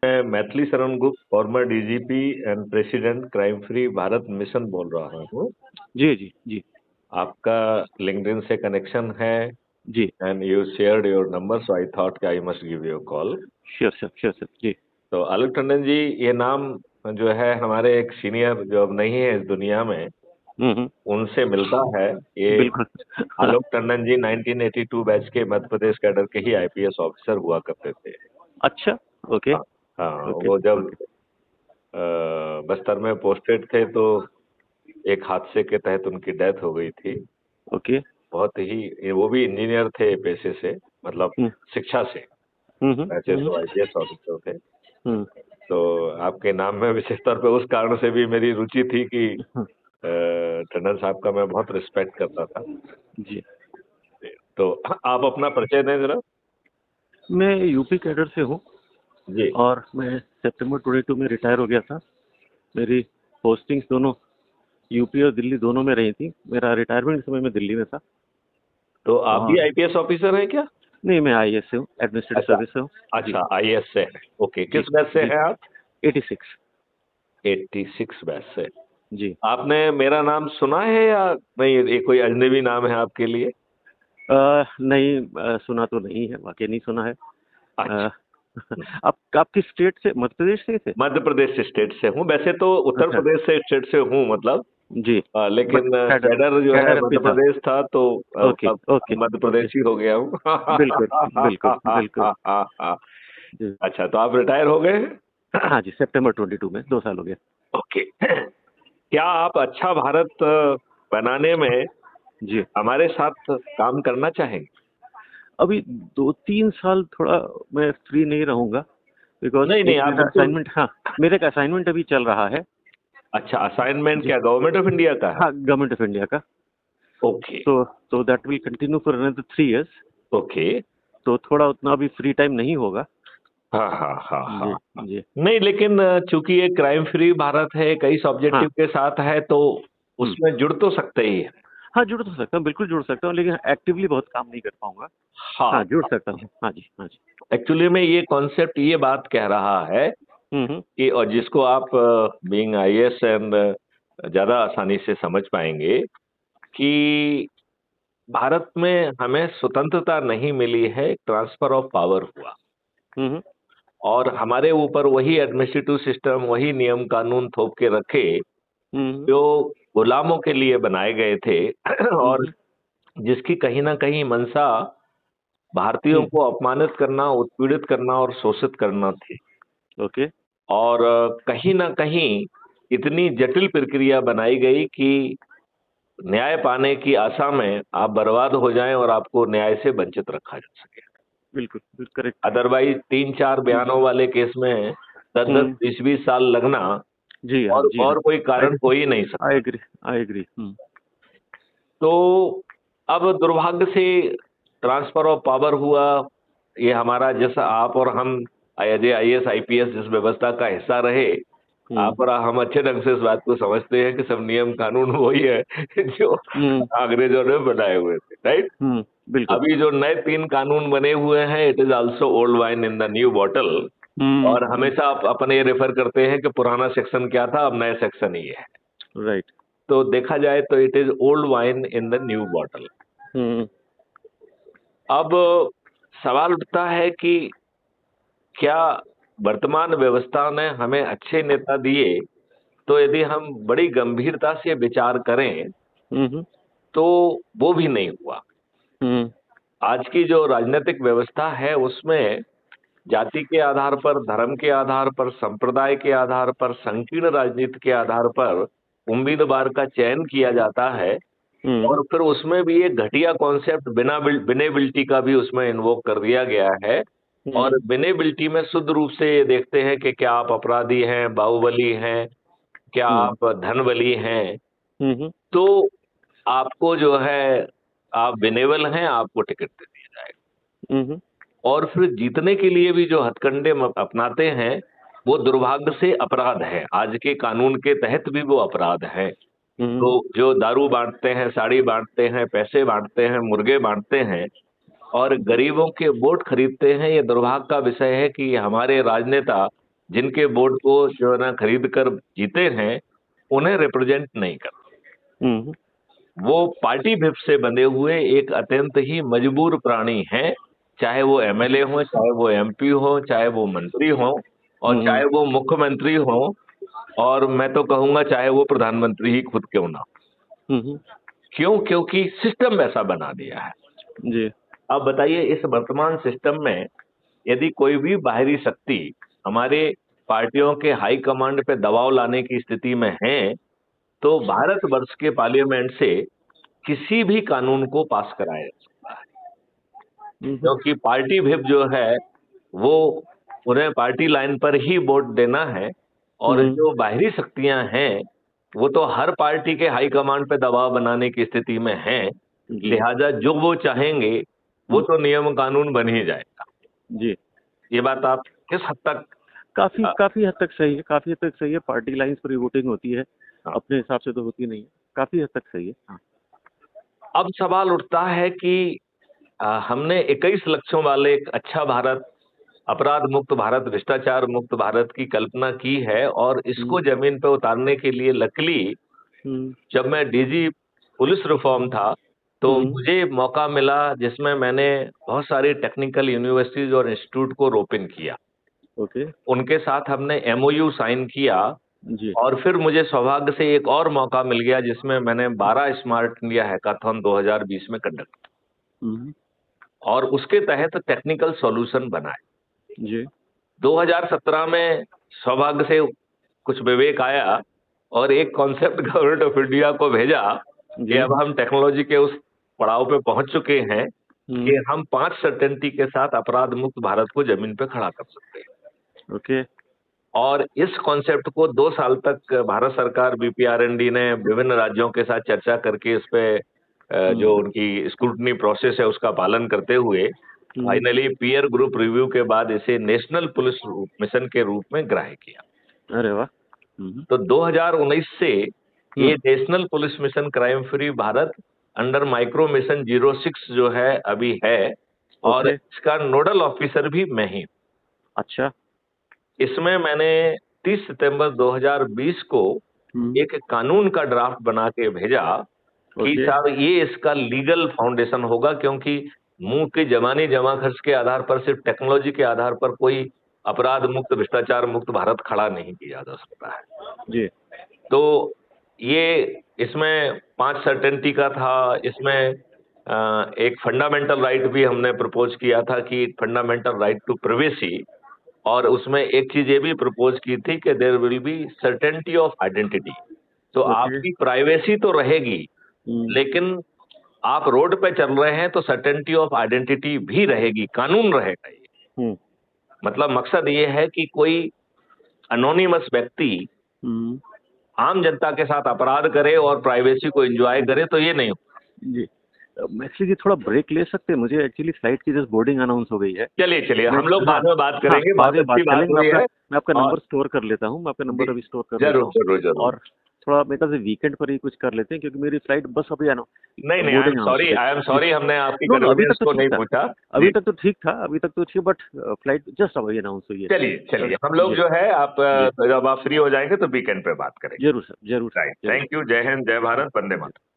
मैं Maithili Sharan Gupt, farmer DGP and president crime free Bharat mission बोल रहा हूँ। जी जी जी आपका लिंक्डइन से कनेक्शन है जी। And you shared your number, so I thought I must give you call. Sure sir जी। तो आलोक टंडन जी, ये नाम जो है हमारे एक सीनियर जो अब नहीं है इस दुनिया में, हम्म। उनसे मिलता है। ये बिल्कुल। आलोक टंडन जी 1982 बैच के मध्य प्रदेश कैडर के ही आईपीएस ऑफिसर हुआ करते थे। अच्छा। ओके हाँ, हाँ, ओके वो जब ओके बस्तर में पोस्टेड थे तो एक हादसे के तहत उनकी डेथ हो गई थी। ओके। बहुत ही, वो भी इंजीनियर थे पेशे से, मतलब हम्म शिक्षा से। हम्म वैसे हम्म तो आईपीएस ऑफिसर थे। हम्म तो आपके नाम में विशेष तौर पे उस कारण से भी मेरी रुचि थी कि हम्म, टंडन साहब का मैं बहुत रिस्पेक्ट करता था। जी। तो आप अपना परिचय दें जरा। मैं यूपी कैडर से हूँ जी। और मैं सितंबर 22 में रिटायर हो गया था। मेरी पोस्टिंग्स दोनों यूपी और दिल्ली दोनों में रही थी। मेरा रिटायरमेंट के समय में दिल्ली में था। तो आप भी और आईपीएस ऑफिसर हैं क्या? नहीं, मैं आईएएस से हूँ, एडमिनिस्ट्रेटिव अच्छा। सर्विस से हूँ। जी अच्छा, आईएएस से हैं। ओके, जी किस बैच से जी। हैं आप? 86। 86 बैच से। जी। आपने मेरा नाम सुना है या नहीं? ये कोई अजनबी नाम है आपके लिए? नहीं, सुना तो नहीं है, वाकई नहीं सुना है। अच्छा। अ, आप किस स्टेट से, मध्य प्रदेश से थे? मध्य प्रदेश स्टेट से हूँ, वैसे तो उत्तर अच्छा। प्रदेश से स्टेट से हूँ, मतलब जी। बट लेकिन कैडर, कैडर जो है कैडर एमपी मध्य था। प्रदेश था, तो ओके अब ओके मध्य ओके। प्रदेशी हो गया हूँ। बिल्कुल बिल्कुल बिल्कुल। जी। अच्छा, तो आप रिटायर हो गए हैं? हाँ जी, सितंबर 22 में 2 साल हो गए। ओके। क्या आप अच्छा भारत बनाने में जी। हमारे साथ काम करना चाहेंगे? अभी 2-3 साल थोड़ा मैं फ्री नहीं रहूंगा, बिकॉज नहीं नहीं, एक आप मेरा बिल्कुल। असाइनमेंट, हाँ, मेरा एक असाइनमेंट अभी चल रहा है। अच्छा, असाइनमेंट जी। क्या गवर्नमेंट ऑफ इंडिया का है? हाँ, गवर्नमेंट ऑफ इंडिया का। ओके। तो that will continue for another 3 years. Okay. तो थोड़ा उतना अभी फ्री टाइम नहीं होगा। हाँ हाँ हाँ जी हाँ हाँ। जी। नहीं, लेकिन चूंकि ये क्राइम फ्री भारत है, कई हाँ। ऑब्जेक्टिव के साथ है, तो हम्म। उसमें जुड़ तो सकते ही है। हाँ, जुड़ तो सकता हूँ, बिल्कुल जुड़ सकता हूँ, लेकिन एक्टिवली बहुत काम नहीं कर पाऊंगा। हाँ। हाँ, जुड़ सकता हूँ। हाँ जी हाँ जी। एक्चुअली में ये कॉन्सेप्ट ये बात कह रहा है हम्म। कि, और जिसको आप बीइंग आईएएस एंड ज्यादा आसानी से समझ पाएंगे, कि भारत में हमें स्वतंत्रता नहीं मिली है, ट्रांसफर ऑफ पावर हुआ, हम्म और हमारे ऊपर वही एडमिनिस्ट्रेटिव सिस्टम, वही नियम कानून थोप के रखे हम्म जो गुलामों के लिए बनाए गए थे। और हम्म जिसकी कहीं ना कहीं मंशा भारतीयों हम्म। को अपमानित करना, उत्पीड़ित करना और शोषित करना थी। ओके। और कहीं ना कहीं इतनी जटिल प्रक्रिया बनाई गई कि न्याय पाने की आशा में आप बर्बाद हो जाएं और आपको न्याय से वंचित रखा जा सके। बिल्कुल करेक्ट। अदरवाइज 3-4 बयानों वाले केस में 10-10 हम्म। 20-20 साल लगना, जी हाँ जी हाँ। और कोई कारण हो ही नहीं आई सकता। Agree I agree. तो अब दुर्भाग्य से ट्रांसफर ऑफ पावर हुआ। ये हमारा, जैसा आप और हम एज ए आईएएस आईपीएस जिस व्यवस्था का हिस्सा रहे, हम्म आप और हम अच्छे ढंग से इस बात को समझते हैं कि सब नियम कानून वही है जो हम्म अंग्रेजों ने बनाए हुए थे, राइट? बिल्कुल। अभी जो नए 3 कानून बने हुए हैं, it is also old wine in the new bottle. और हम्म। हमेशा आप अपन ये रेफर करते हैं कि पुराना सेक्शन क्या था, अब नया सेक्शन ही है। राइट। तो देखा जाए तो it is old wine in the new bottle. Hmm अब सवाल उठता है कि क्या वर्तमान व्यवस्था ने हमें अच्छे नेता दिए? तो यदि हम बड़ी गंभीरता से विचार करें, हम्म तो वो भी नहीं हुआ। हम्म आज की जो राजनीतिक व्यवस्था है उसमें जाति के आधार पर, धर्म के आधार पर, संप्रदाय के आधार पर, संकीर्ण राजनीति के आधार पर उम्मीदवार का चयन किया जाता है। हम्म और फिर उसमें भी एक घटिया कॉन्सेप्ट बिनेबिलिटी का भी उसमें इन्वोक कर दिया गया है। और हम्म बिनेबिलिटी में शुद्ध रूप से ये देखते हैं कि क्या आप अपराधी हैं, बाहुबली हैं, क्या हम्म आप धनबली हैं। हम्म तो आपको जो है, आप बिनेबल हैं, आपको टिकट दे दिया जाएगा। हम्म और फिर जीतने के लिए भी जो हथकंडे अपनाते हैं, वो दुर्भाग्य से अपराध है, आज के कानून के तहत भी वो अपराध है। तो हम्म जो दारू बांटते हैं, साड़ी बांटते हैं, पैसे बांटते हैं, मुर्गे बांटते हैं और गरीबों के वोट खरीदते हैं, ये दुर्भाग्य का विषय है कि हमारे राजनेता जिनके वोट को जो है ना खरीद कर जीते हैं, उन्हें रिप्रेजेंट नहीं करते। हम्म, वो पार्टी विप से बंधे हुए एक अत्यंत ही मजबूर प्राणी हैं, चाहे वो एमएलए हो, चाहे वो एमपी हो, चाहे वो मंत्री हो, और चाहे वो मुख्यमंत्री हो, और मैं तो कहूंगा चाहे वो प्रधानमंत्री ही खुद क्यों ना। हम्म, क्यों? क्योंकि सिस्टम वैसा बना दिया है। जी, अब बताइए, इस वर्तमान सिस्टम में यदि कोई भी बाहरी शक्ति हमारे पार्टियों के हाई कमांड पे दबाव लाने की स्थिति में है, तो भारतवर्ष के पार्लियामेंट से किसी भी कानून को पास कराया जा सकता है। क्योंकि पार्टी व्हिप जो है, वो उन्हें पार्टी लाइन पर ही वोट देना है, और जो बाहरी शक्तियां हैं, वो तो हर पार्टी के हाई कमांड पे दबाव बनाने की स्थिति में हैं। लिहाजा जो वो चाहेंगे वो तो नियम कानून बन ही जाएगा। जी, ये बात आप किस हद तक? काफी हद तक सही है, काफी हद तक सही है। पार्टी लाइंस पर ही वोटिंग होती है, हाँ। अपने हिसाब से तो होती नहीं है। काफी हद तक सही है। हाँ। अब सवाल उठता है कि हमने 21 लक्ष्यों वाले एक अच्छा भारत, अपराध मुक्त भारत, भ्रष्टाचार मुक्त भारत की कल्पना की है, और इसको जमीन पे उतारने के लिए लकीली जब मैं डीजी पुलिस रिफॉर्म था, तो मुझे मौका मिला जिसमें मैंने बहुत सारी टेक्निकल यूनिवर्सिटीज और इंस्टीट्यूट को रोपिन किया। ओके। उनके साथ हमने एमओयू साइन किया, जी। और फिर मुझे सौभाग्य से एक और मौका मिल गया जिसमें मैंने 12 स्मार्ट इंडिया हैकाथॉन 2020 में कंडक्ट, और उसके तहत टेक्निकल सॉल्यूशन बनाए। जी। 2017 में सौभाग्य से कुछ विवेक आया और एक कॉन्सेप्ट गवर्नमेंट ऑफ इंडिया को भेजा कि अब हम टेक्नोलॉजी के उस पड़ाव पे पहुंच चुके हैं कि हम 5 सर्टेनिटी के साथ अपराध मुक्त भारत को जमीन पे खड़ा कर सकते हैं। ओके। और इस कॉन्सेप्ट को 2 साल तक भारत सरकार बीपीआरएनडी ने विभिन्न राज्यों के साथ चर्चा करके इस पे जो उनकी स्क्रूटनी प्रोसेस है उसका पालन करते हुए फाइनली पीयर ग्रुप रिव्यू के बाद इसे नेशनल पुलिस मिशन के रूप में ग्राह्य किया। अरे वाह। तो 2019 से ये national police mission crime free Bharat under micro mission 06 जो है अभी है, और इसका नोडल ऑफिसर भी मैं ही। अच्छा। इसमें मैंने 30 सितंबर 2020 को एक कानून का ड्राफ्ट बना के भेजा कि साहब ये इसका लीगल फाउंडेशन होगा, क्योंकि मुंह की जबानी जमा खर्च के आधार पर, सिर्फ टेक्नोलॉजी के आधार पर कोई अपराध मुक्त भ्रष्टाचार मुक्त भारत खड़ा नहीं किया जा सकता है। जी। तो ये इसमें 5 सर्टेनिटी का था, इसमें एक फंडामेंटल राइट भी हमने प्रपोज किया था कि फंडामेंटल राइट टू प्राइवेसी, और उसमें एक चीज ये भी प्रपोज की थी कि there will be certainty of identity. तो आपकी प्राइवेसी तो रहेगी, लेकिन आप रोड पे चल रहे हैं तो सर्टेनिटी ऑफ आइडेंटिटी भी रहेगी, कानून रहेगा ये। मतलब मकसद ये है कि कोई अनोनिमस व्यक्ति आम जनता के साथ अपराध करे और प्राइवेसी को एंजॉय करे, तो ये नहीं होगा। जी। मैक्सी जी थोड़ा ब्रेक ले सकते हैं? मुझे एक्चुअली फ्लाइट की जस्ट बोर्डिंग अनाउंस हो गई है। चलिए हम लोग बाद में बात करेंगे। बाद में बात करेंगे। मैं आपका नंबर स्टोर कर लेता हूँ, मैं आपका नंबर अभी स्टोर कर लेता हूँ। जरूर। और थोड़ा मेरे ख्याल से वीकेंड पर ही कुछ कर लेते हैं, क्योंकि मेरी फ्लाइट बस अभी आना। नहीं, आई एम सॉरी हमने आपकी कन्वीनियंस को नहीं पूछा। अभी तक तो ठीक था, बट फ्लाइट जस्ट अभी अनाउंस हुई है। चलिए हम लोग जो है, आप जब आप फ्री हो जाएंगे तो वीकेंड पे बात करेंगे। जरूर सर, जरूर। Thank you. जय हिंद, जय भारत, वंदे मातरम।